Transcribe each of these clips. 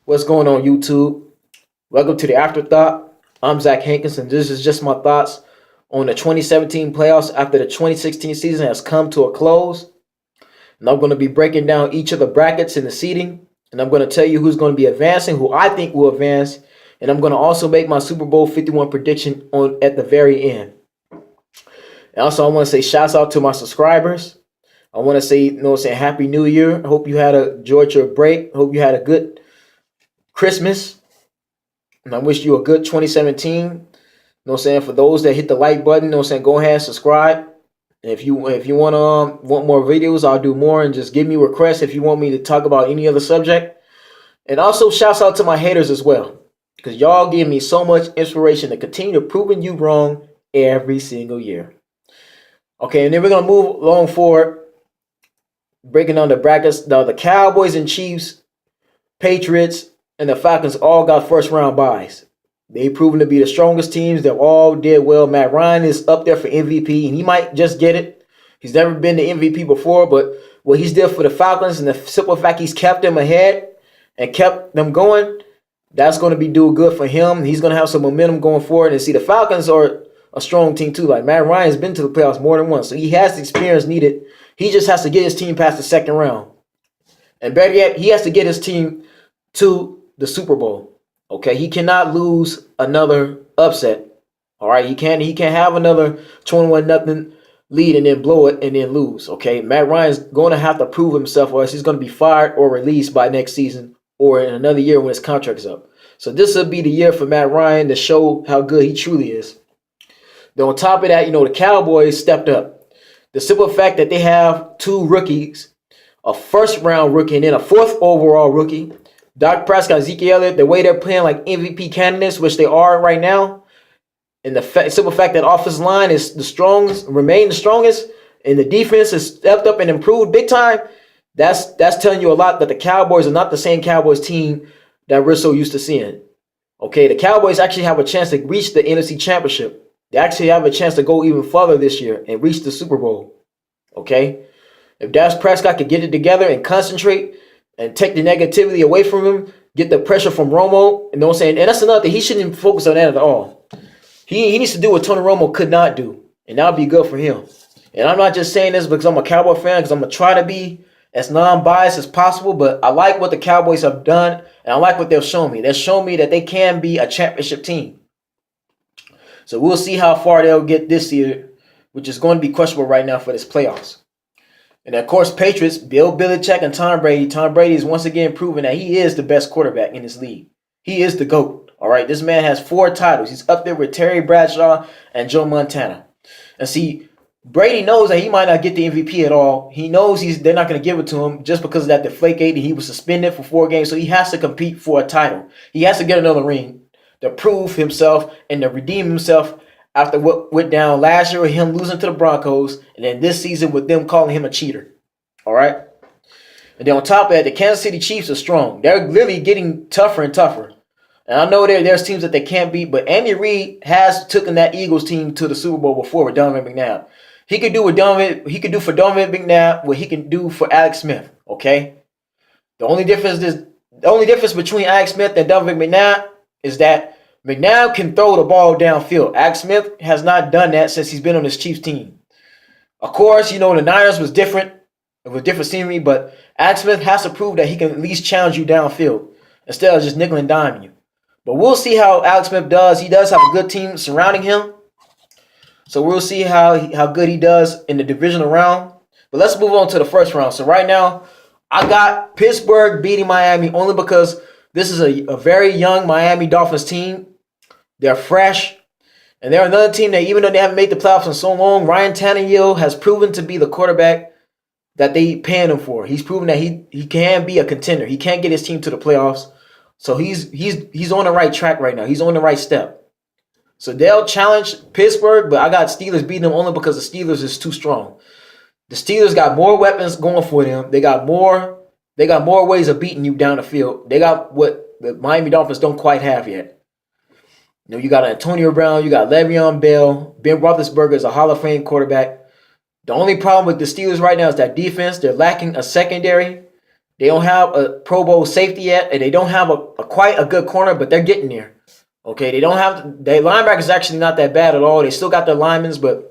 What's going on, YouTube? Welcome to the Afterthought. I'm Zach Hankins, and this is just my thoughts on the 2017 playoffs after the 2016 season has come to a close. And I'm going to be breaking down each of the brackets and the seeding, and I'm going to tell you who's going to be advancing, who I think will advance, and I'm going to also make my Super Bowl 51 prediction on at the very end. And also, I want to say shouts out to my subscribers. I want to say, Happy New Year. Hope you had enjoyed your break. Hope you had a good Christmas. And I wish you a good 2017. For those that hit the like button, go ahead and subscribe. And if you want more videos, I'll do more, and just give me requests if you want me to talk about any other subject. And also shouts out to my haters as well, because y'all give me so much inspiration to continue proving you wrong every single year. Okay, and then we're gonna move along forward, breaking down the brackets. The Cowboys and Chiefs, Patriots, and the Falcons all got first round byes. They've proven to be the strongest teams. They all did well. Matt Ryan is up there for MVP, and he might just get it. He's never been the MVP before, but what he's did for the Falcons and the simple fact he's kept them ahead and kept them going, that's going to be doing good for him. He's going to have some momentum going forward. And see, the Falcons are a strong team too. Like, Matt Ryan's been to the playoffs more than once, so he has the experience needed. He just has to get his team past the second round. And better yet, he has to get his team to the Super Bowl. Okay, he cannot lose another upset. All right, he can't have another 21-0 lead and then blow it and then lose. Okay, Matt Ryan's going to have to prove himself, or else he's going to be fired or released by next season or in another year when his contract is up. So this will be the year for Matt Ryan to show how good he truly is. Then on top of that, the Cowboys stepped up. The simple fact that they have two rookies, a first-round rookie and then a fourth overall rookie, Dak Prescott, Ezekiel Elliott, the way they're playing like MVP candidates, which they are right now, and the simple fact that offensive line is the strongest, remain the strongest, and the defense has stepped up and improved big time, that's telling you a lot that the Cowboys are not the same Cowboys team that we're so used to seeing. Okay, the Cowboys actually have a chance to reach the NFC Championship. They actually have a chance to go even further this year and reach the Super Bowl. Okay, if Dak Prescott could get it together and concentrate and take the negativity away from him, get the pressure from Romo, and that's another thing. He shouldn't focus on that at all. He needs to do what Tony Romo could not do, and that'll be good for him. And I'm not just saying this because I'm a Cowboy fan, because I'm going to try to be as non-biased as possible, but I like what the Cowboys have done, and I like what they've shown me. They've shown me that they can be a championship team. So we'll see how far they'll get this year, which is going to be questionable right now for this playoffs. And of course, Patriots, Bill Belichick and Tom Brady. Tom Brady is once again proving that he is the best quarterback in this league. He is the GOAT. All right, this man has 4 titles. He's up there with Terry Bradshaw and Joe Montana. And see, Brady knows that he might not get the MVP at all. He knows they're not going to give it to him just because of that Deflategate, and he was suspended for 4 games. So he has to compete for a title. He has to get another ring to prove himself and to redeem himself after what went down last year with him losing to the Broncos, and then this season with them calling him a cheater. All right? And then on top of that, the Kansas City Chiefs are strong. They're literally getting tougher and tougher. And I know there's teams that they can't beat, but Andy Reid has taken that Eagles team to the Super Bowl before with Donovan McNabb. He could do for Donovan McNabb what he can do for Alex Smith. Okay? The only difference between Alex Smith and Donovan McNabb is that McNabb can throw the ball downfield. Alex Smith has not done that since he's been on this Chiefs team. Of course, the Niners was different. It was different scenery, but Alex Smith has to prove that he can at least challenge you downfield instead of just nickel and diming you. But we'll see how Alex Smith does. He does have a good team surrounding him. So we'll see how good he does in the divisional round. But let's move on to the first round. So right now, I got Pittsburgh beating Miami only because this is a very young Miami Dolphins team. They're fresh. And they're another team that, even though they haven't made the playoffs in so long, Ryan Tannehill has proven to be the quarterback that they paying him for. He's proven that he can be a contender. He can get his team to the playoffs. So he's on the right track right now. He's on the right step. So they'll challenge Pittsburgh, but I got Steelers beating them only because the Steelers is too strong. The Steelers got more weapons going for them. They got more ways of beating you down the field. They got what the Miami Dolphins don't quite have yet. You got Antonio Brown, you got Le'Veon Bell, Ben Roethlisberger is a Hall of Fame quarterback. The only problem with the Steelers right now is that defense. They're lacking a secondary. They don't have a Pro Bowl safety yet, and they don't have quite a good corner, but they're getting there. Okay, they don't have their linebackers actually not that bad at all. They still got their linemen, but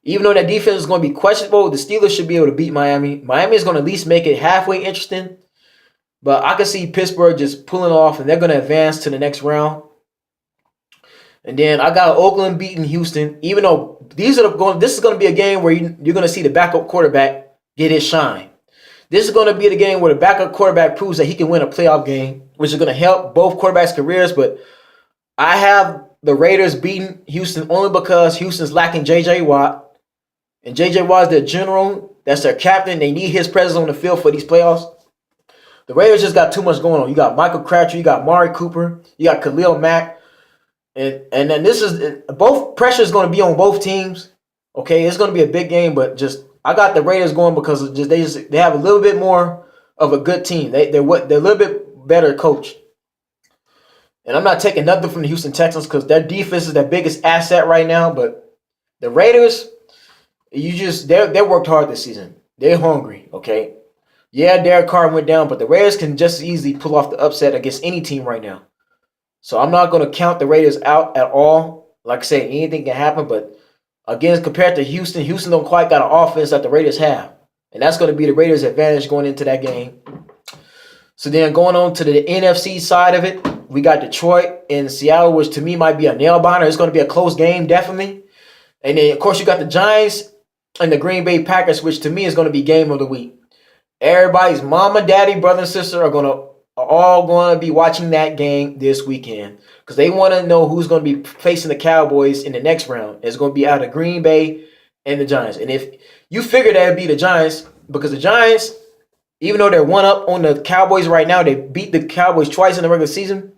even though that defense is going to be questionable, the Steelers should be able to beat Miami. Miami is going to at least make it halfway interesting, but I can see Pittsburgh just pulling off, and they're going to advance to the next round. And then I got Oakland beating Houston, even though this is going to be a game where you're going to see the backup quarterback get his shine. This is going to be the game where the backup quarterback proves that he can win a playoff game, which is going to help both quarterbacks' careers. But I have the Raiders beating Houston only because Houston's lacking J.J. Watt. And J.J. Watt is their general. That's their captain. They need his presence on the field for these playoffs. The Raiders just got too much going on. You got Michael Crabtree. You got Mari Cooper. You got Khalil Mack. And then this is both pressure is going to be on both teams. Okay, it's going to be a big game, but just I got the Raiders going because they have a little bit more of a good team. They're a little bit better coach. And I'm not taking nothing from the Houston Texans because their defense is their biggest asset right now. But the Raiders, they worked hard this season. They're hungry. Okay, yeah, Derek Carr went down, but the Raiders can just as easily pull off the upset against any team right now. So I'm not going to count the Raiders out at all. Like I said, anything can happen. But again, compared to Houston don't quite got an offense that the Raiders have. And that's going to be the Raiders' advantage going into that game. So then going on to the NFC side of it, we got Detroit and Seattle, which to me might be a nail-biter. It's going to be a close game, definitely. And then, of course, you got the Giants and the Green Bay Packers, which to me is going to be game of the week. Everybody's mama, daddy, brother, and sister are all going to be watching that game this weekend because they want to know who's going to be facing the Cowboys in the next round. It's going to be out of Green Bay and the Giants. And if you figure that would be the Giants, because the Giants, even though they're one up on the Cowboys right now, they beat the Cowboys twice in the regular season.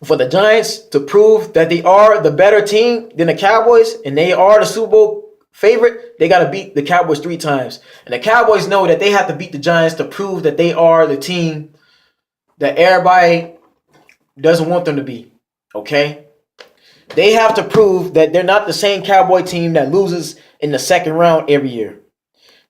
For the Giants to prove that they are the better team than the Cowboys and they are the Super Bowl favorite, they got to beat the Cowboys 3 times. And the Cowboys know that they have to beat the Giants to prove that they are the team that everybody doesn't want them to be. Okay? They have to prove that they're not the same Cowboy team that loses in the second round every year.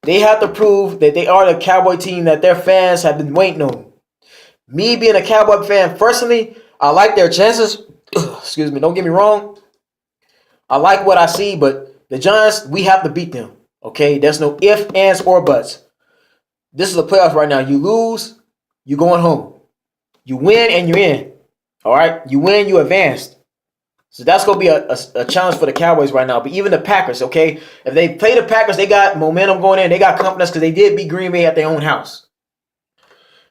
They have to prove that they are the Cowboy team that their fans have been waiting on. Me being a Cowboy fan, personally, I like their chances. Excuse me, don't get me wrong. I like what I see, but the Giants, we have to beat them. Okay? There's no ifs, ands, or buts. This is a playoff right now. You lose, you're going home. You win, and you're in. All right? You win, you advanced. So that's going to be a challenge for the Cowboys right now. But even the Packers, okay? If they play the Packers, they got momentum going in. They got confidence because they did beat Green Bay at their own house.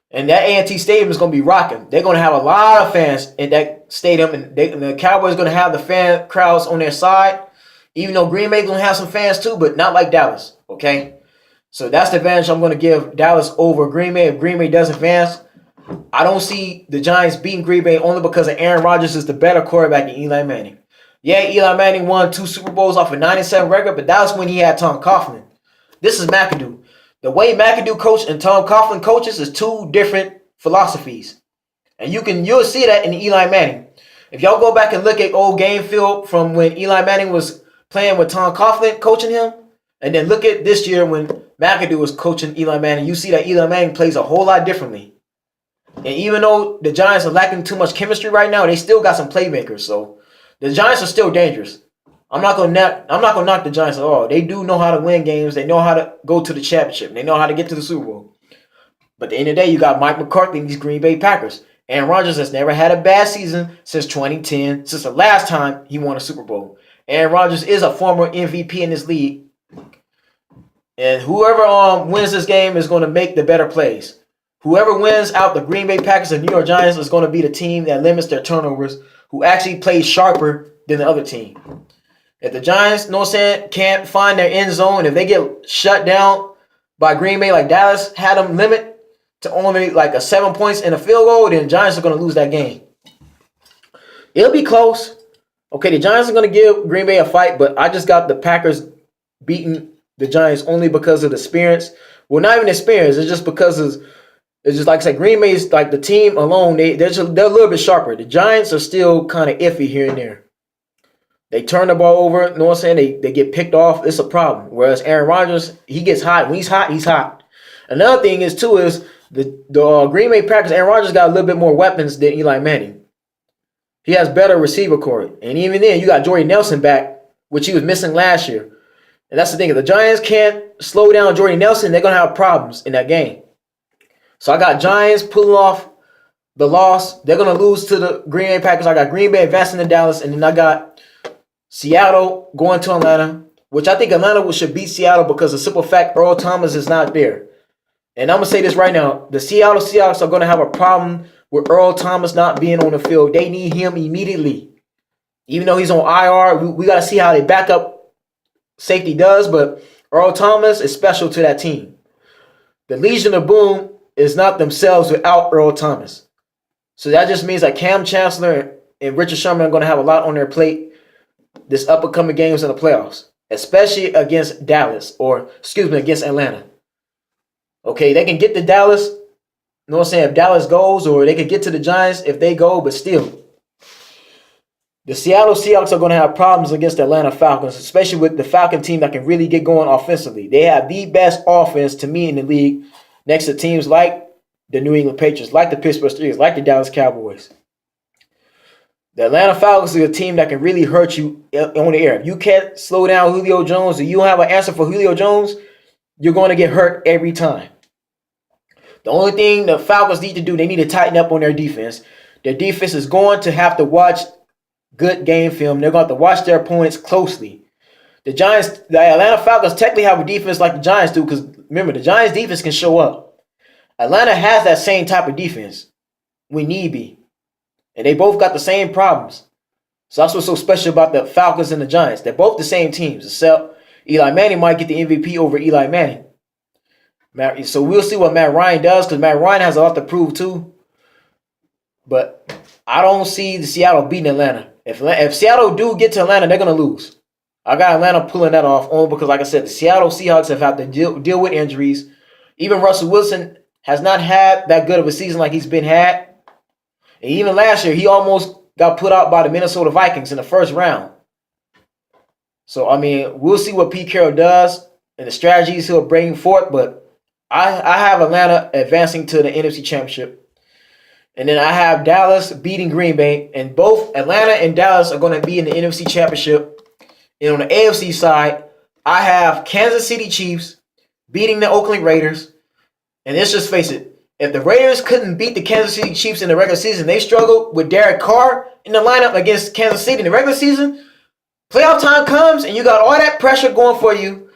And that A&T Stadium is going to be rocking. They're going to have a lot of fans in that stadium. And the Cowboys are going to have the fan crowds on their side. Even though Green Bay is going to have some fans too, but not like Dallas, okay? So that's the advantage I'm going to give Dallas over Green Bay. If Green Bay does advance, I don't see the Giants beating Green Bay only because of Aaron Rodgers is the better quarterback than Eli Manning. Yeah, Eli Manning won 2 Super Bowls off a 97 record, but that was when he had Tom Coughlin. This is McAdoo. The way McAdoo coached and Tom Coughlin coaches is 2 different philosophies. And you'll see that in Eli Manning. If y'all go back and look at old game film from when Eli Manning was playing with Tom Coughlin coaching him, and then look at this year when McAdoo was coaching Eli Manning, you see that Eli Manning plays a whole lot differently. And even though the Giants are lacking too much chemistry right now, they still got some playmakers. So the Giants are still dangerous. I'm not gonna knock the Giants at all. They do know how to win games. They know how to go to the championship. They know how to get to the Super Bowl. But at the end of the day, you got Mike McCarthy and these Green Bay Packers. Aaron Rodgers has never had a bad season since 2010, since the last time he won a Super Bowl. Aaron Rodgers is a former MVP in this league. And whoever wins this game is going to make the better plays. Whoever wins out the Green Bay Packers and New York Giants is going to be the team that limits their turnovers, who actually plays sharper than the other team. If the Giants, you know what I'm saying, can't find their end zone, if they get shut down by Green Bay like Dallas had them limit to only like a 7 points and a field goal, then Giants are going to lose that game. It'll be close. Okay, the Giants are going to give Green Bay a fight, but I just got the Packers beating the Giants only because of the experience. Well, not even experience. It's just because it's just like I said, Green Bay's like the team alone. They're a little bit sharper. The Giants are still kind of iffy here and there. They turn the ball over. You know what I'm saying? They get picked off. It's a problem. Whereas Aaron Rodgers, he gets hot. When he's hot, he's hot. Another thing is The Green Bay Packers, Aaron Rodgers got a little bit more weapons than Eli Manning. He has better receiver core. And even then, you got Jordy Nelson back, which he was missing last year. And that's the thing. If the Giants can't slow down Jordy Nelson, they're going to have problems in that game. So I got Giants pulling off the loss. They're going to lose to the Green Bay Packers. I got Green Bay advancing to Dallas. And then I got Seattle going to Atlanta, which I think Atlanta should beat Seattle because the simple fact Earl Thomas is not there. And I'm going to say this right now. The Seattle Seahawks are going to have a problem with Earl Thomas not being on the field. They need him immediately. Even though he's on IR, we got to see how they backup safety does. But Earl Thomas is special to that team. The Legion of Boom is not themselves without Earl Thomas. So that just means that Cam Chancellor and Richard Sherman are going to have a lot on their plate this upcoming games in the playoffs, especially against Dallas against Atlanta. Okay, they can get to Dallas, you know what I'm saying, if Dallas goes, or they could get to the Giants if they go, but still. The Seattle Seahawks are going to have problems against the Atlanta Falcons, especially with the Falcon team that can really get going offensively. They have the best offense to me in the league next to teams like the New England Patriots, like the Pittsburgh Steelers, like the Dallas Cowboys. The Atlanta Falcons is a team that can really hurt you on the air. If you can't slow down Julio Jones, or you don't have an answer for Julio Jones, you're going to get hurt every time. The only thing the Falcons need to do, they need to tighten up on their defense. Their defense is going to have to watch good game film. They're going to have to watch their opponents closely. The Atlanta Falcons technically have a defense like the Giants do, because remember, the Giants defense can show up. Atlanta has that same type of defense when need be. And they both got the same problems. So that's what's so special about the Falcons and the Giants. They're both the same teams, except Eli Manning might get the MVP over Eli Manning. So we'll see what Matt Ryan does, because Matt Ryan has a lot to prove too. But I don't see the Seattle beating Atlanta. If Seattle do get to Atlanta, they're going to lose. I got Atlanta pulling that off only because, like I said, the Seattle Seahawks have had to deal with injuries. Even Russell Wilson has not had that good of a season like he's been had. And even last year, he almost got put out by the Minnesota Vikings in the first round. So, I mean, we'll see what Pete Carroll does and the strategies he'll bring forth. But I have Atlanta advancing to the NFC Championship. And then I have Dallas beating Green Bay. And both Atlanta and Dallas are going to be in the NFC Championship. And on the AFC side, I have Kansas City Chiefs beating the Oakland Raiders. And let's just face it, if the Raiders couldn't beat the Kansas City Chiefs in the regular season, they struggled with Derek Carr in the lineup against Kansas City in the regular season. Playoff time comes and you got all that pressure going for you.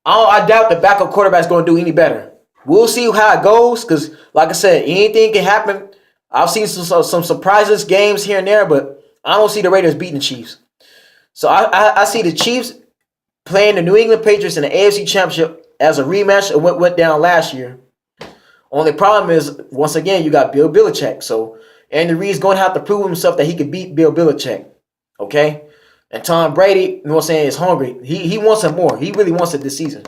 I doubt the backup quarterback's going to do any better. We'll see how it goes because, like I said, anything can happen. I've seen some surprises games here and there, but I don't see the Raiders beating the Chiefs. So I see the Chiefs playing the New England Patriots in the AFC Championship as a rematch of what went down last year. Only problem is, once again, you got Bill Belichick. So Andy Reid's going to have to prove himself that he could beat Bill Belichick. Okay? And Tom Brady, you know what I'm saying, is hungry. He wants it more. He really wants it this season.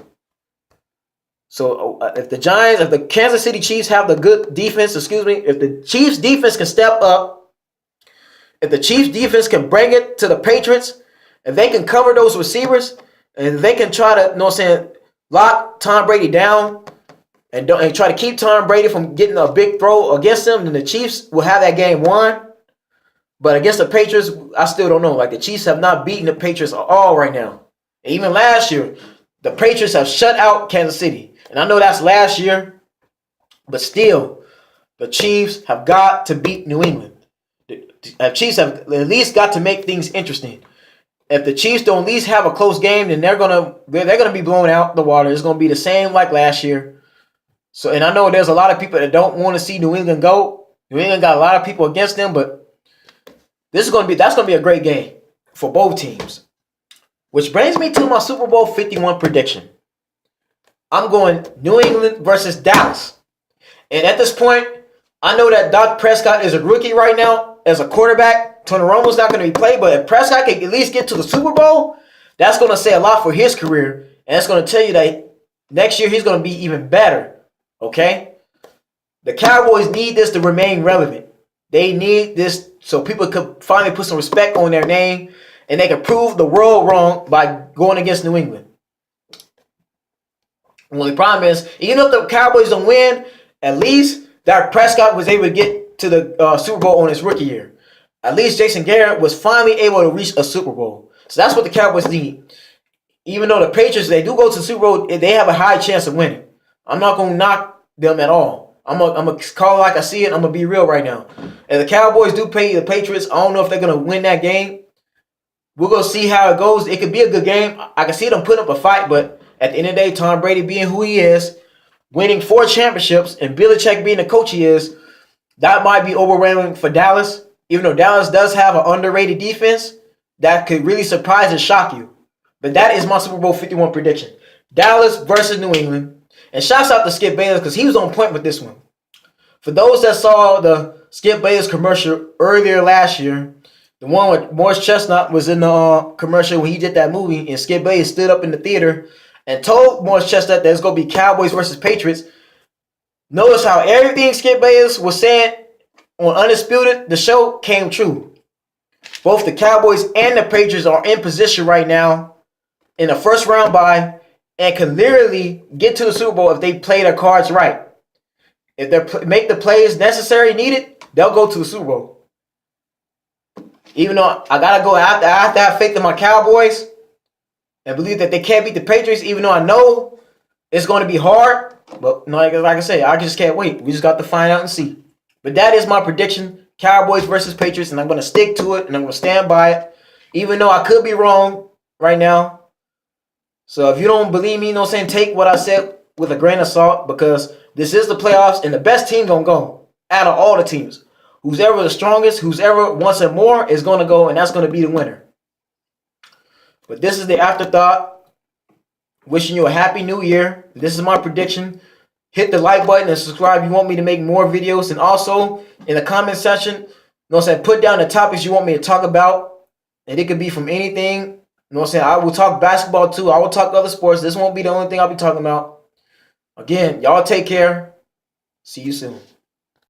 So if the Kansas City Chiefs have the good defense, if the Chiefs defense can step up, if the Chiefs defense can bring it to the Patriots, if they can cover those receivers, and they can try to, you know what I'm saying, lock Tom Brady down and try to keep Tom Brady from getting a big throw against them, then the Chiefs will have that game won. But against the Patriots, I still don't know. Like, the Chiefs have not beaten the Patriots at all right now. And even last year, the Patriots have shut out Kansas City. And I know that's last year, but still, the Chiefs have got to beat New England. The Chiefs have at least got to make things interesting. If the Chiefs don't at least have a close game, then they're gonna be blown out the water. It's gonna be the same like last year. So, and I know there's a lot of people that don't want to see New England go. New England got a lot of people against them, but that's gonna be a great game for both teams. Which brings me to my Super Bowl 51 prediction. I'm going New England versus Dallas. And at this point, I know that Dak Prescott is a rookie right now as a quarterback. Tony Romo's not going to be played, but if Prescott can at least get to the Super Bowl, that's going to say a lot for his career. And it's going to tell you that next year he's going to be even better. Okay? The Cowboys need this to remain relevant. They need this so people could finally put some respect on their name and they can prove the world wrong by going against New England. The only problem is, even if the Cowboys don't win, At least Dak Prescott was able to get to the Super Bowl on his rookie year. At least Jason Garrett was finally able to reach a Super Bowl. So that's what the Cowboys need. Even though the Patriots, they do go to the Super Bowl, they have a high chance of winning. I'm not going to knock them at all. I'm going to call it like I see it. I'm going to be real right now. And the Cowboys do pay the Patriots. I don't know if they're going to win that game. We're going to see how it goes. It could be a good game. I can see them putting up a fight, but at the end of the day, Tom Brady being who he is, winning 4 championships, and Belichick being the coach he is, that might be overwhelming for Dallas. Even though Dallas does have an underrated defense that could really surprise and shock you. But that is my Super Bowl 51 prediction. Dallas versus New England. And shouts out to Skip Bayless because he was on point with this one. For those that saw the Skip Bayless commercial earlier last year, the one with Morris Chestnut was in the commercial when he did that movie, and Skip Bayless stood up in the theater and told Morris Chestnut that it's going to be Cowboys versus Patriots. Notice how everything Skip Bayless was saying on Undisputed, the show, came true. Both the Cowboys and the Patriots are in position right now in the first round bye and can literally get to the Super Bowl if they play their cards right. If they make the plays necessary, needed, they'll go to the Super Bowl. Even though I gotta go, I have to have faith in my Cowboys and believe that they can't beat the Patriots. Even though I know it's going to be hard, but like I say, I just can't wait. We just got to find out and see. But that is my prediction: Cowboys versus Patriots, and I'm going to stick to it and I'm going to stand by it, even though I could be wrong right now. So if you don't believe me, take what I said with a grain of salt, because this is the playoffs and the best team gonna go out of all the teams. Who's ever the strongest, who's ever wants it more is gonna go, and that's gonna be the winner. But this is the Afterthought. Wishing you a happy new year. This is my prediction. Hit the like button and subscribe if you want me to make more videos. And also in the comment section, put down the topics you want me to talk about. And it could be from anything. I will talk basketball too. I will talk other sports. This won't be the only thing I'll be talking about. Again, y'all take care. See you soon.